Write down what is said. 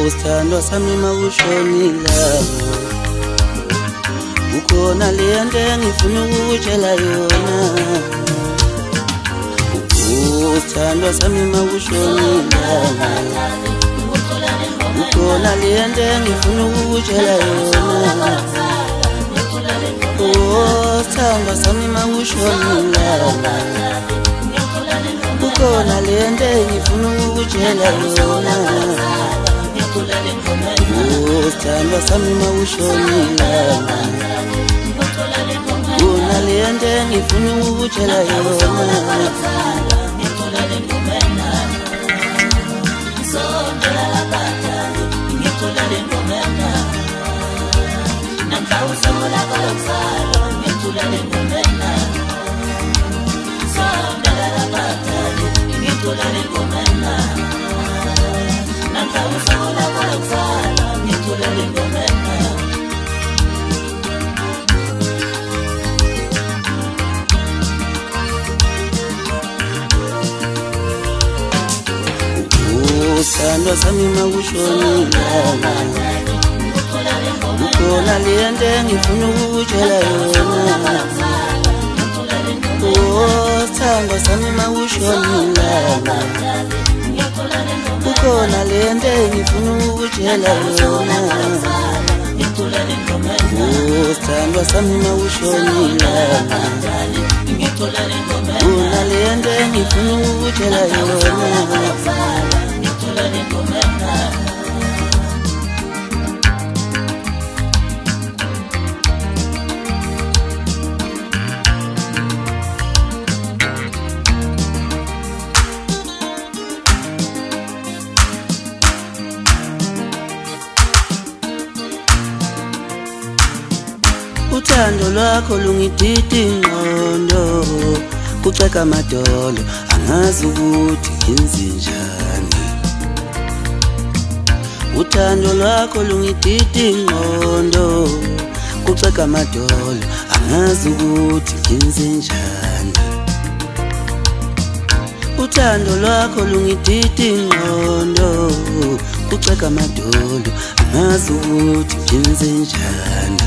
Sithandwa sami mawushonila ukhona lento engifuna ukutshela yona. Sithandwa sami mawushonila ukhona lento engifuna ukutshela yona. Sithandwa sami mawushonila ukhona lento engifuna ukutshela yona. Sithandwa sami mawushonila ukhona lento engifuna ukutshela yona. Sithandwa sami mawushonila ukhona lento engifuna ukutshela yona. Sithandwa sami mawushonila ukhona lento engifuna ukutshela yona. Sithandwa sami mawushonila ukhona lento engifuna ukutshela yona. Uthando lwakho lungidida ingqondo, kuceka amadolo angazi ukuthi ngenzenjani. Uthando lwakho lungidida ingqondo, kuceka amadolo angazi ukuthi ngenzenjani. Uthando lwakho lungidida ingqondo, kuceka amadolo angazi ukuthi ngenzenjani.